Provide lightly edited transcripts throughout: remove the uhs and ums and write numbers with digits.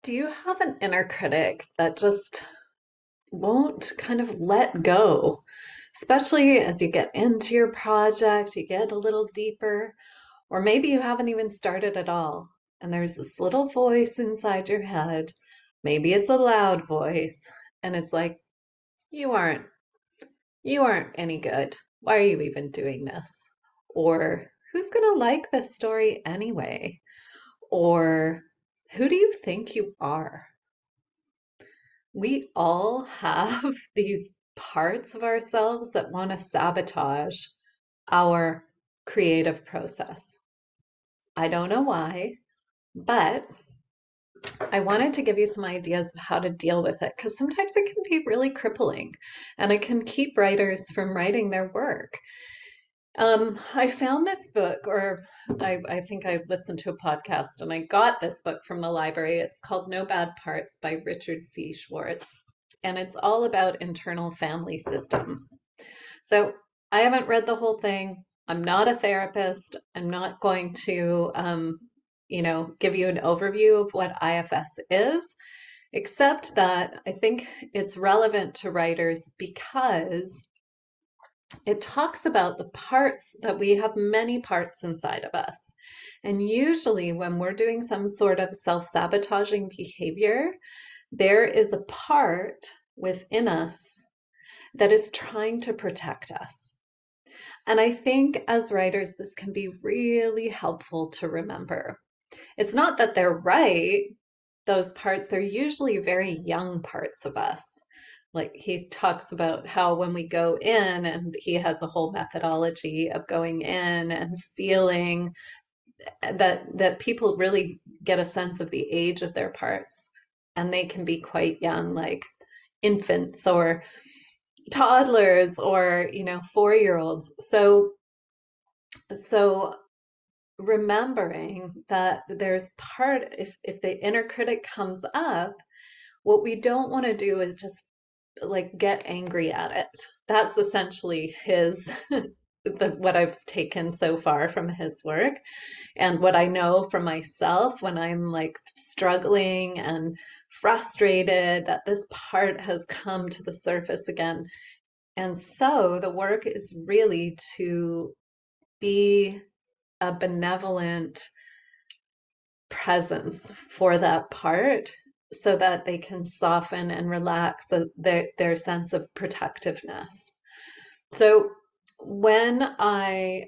Do you have an inner critic that just won't kind of let go? Especially as you get into your project, you get a little deeper, or maybe you haven't even started at all. And there's this little voice inside your head. Maybe it's a loud voice, and it's like, you aren't you aren't any good. Why are you even doing this? Or who's gonna like this story anyway? Or who do you think you are? We all have these parts of ourselves that want to sabotage our creative process. I don't know why, but I wanted to give you some ideas of how to deal with it because sometimes it can be really crippling and it can keep writers from writing their work. I found this book, or I think I listened to a podcast and I got this book from the library. It's called No Bad Parts by Richard C. Schwartz, and it's all about internal family systems. So I haven't read the whole thing. I'm not a therapist. I'm not going to, give you an overview of what IFS is, except that I think it's relevant to writers because it talks about the parts that we have many parts inside of us. And usually, when we're doing some sort of self sabotaging behavior, there is a part within us that is trying to protect us. And I think as writers, this can be really helpful to remember. It's not that they're right, those parts, they're usually very young parts of us. Like he talks about how when we go in, and he has a whole methodology of going in and feeling that people really get a sense of the age of their parts, and they can be quite young, like infants or toddlers or 4-year-olds. So remembering that there's part, if the inner critic comes up, what we don't want to do is just like get angry at it. That's essentially his what I've taken so far from his work and what I know from myself when I'm like struggling and frustrated that this part has come to the surface again. And so the work is really to be a benevolent presence for that part so that they can soften and relax their sense of protectiveness. So when I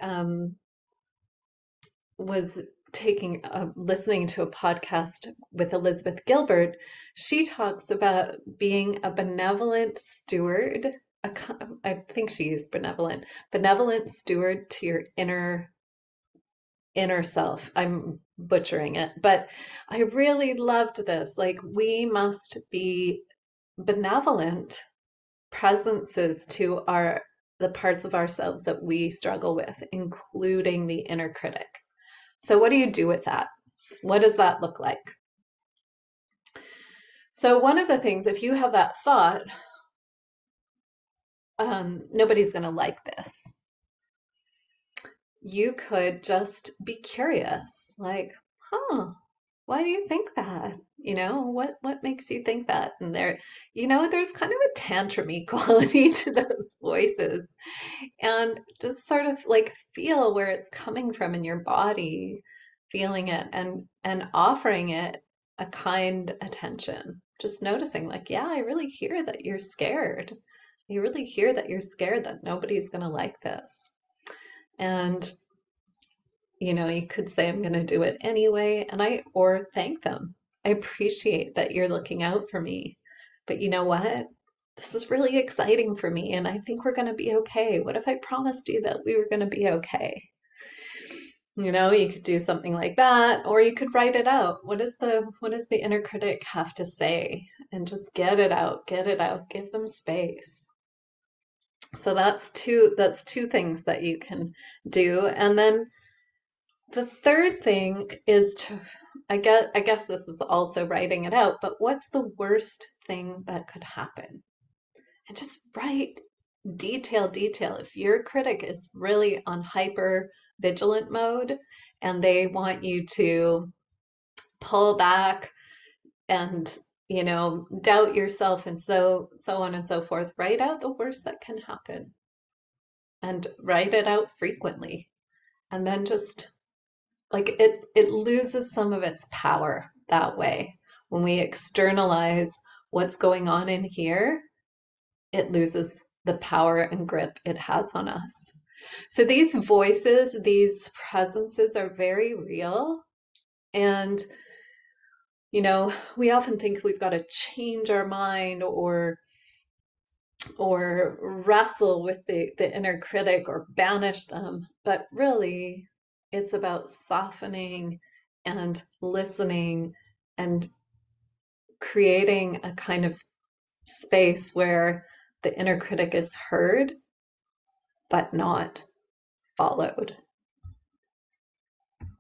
was listening to a podcast with Elizabeth Gilbert, she talks about being a benevolent steward. I think she used benevolent steward to your inner self. I'm butchering it, but I really loved this. Like, we must be benevolent presences to the parts of ourselves that we struggle with, including the inner critic. So, what do you do with that? What does that look like? So, one of the things, if you have that thought, nobody's going to like this. You could just be curious, like, huh, why do you think that? What makes you think that? And there's kind of a tantrumy quality to those voices. And just sort of like feel where it's coming from in your body, feeling it and offering it a kind attention. Just noticing, like, yeah, I really hear that you're scared. You really hear that you're scared that nobody's gonna like this. And you could say, I'm going to do it anyway, or thank them. I appreciate that you're looking out for me. But you know what? This is really exciting for me, and I think we're going to be okay. What if I promised you that we were going to be okay? You could do something like that, or you could write it out. What does the inner critic have to say? And just get it out, give them space. So that's two things that you can do. And then the third thing is I guess this is also writing it out, but what's the worst thing that could happen? And just write detail. If your critic is really on hyper vigilant mode and they want you to pull back and doubt yourself and so on and so forth. Write out the worst that can happen and write it out frequently. And then just like it loses some of its power that way. When we externalize what's going on in here, it loses the power and grip it has on us. So these voices, these presences are very real. And, we often think we've got to change our mind or wrestle with the inner critic or banish them. But really, it's about softening and listening and creating a kind of space where the inner critic is heard but not followed.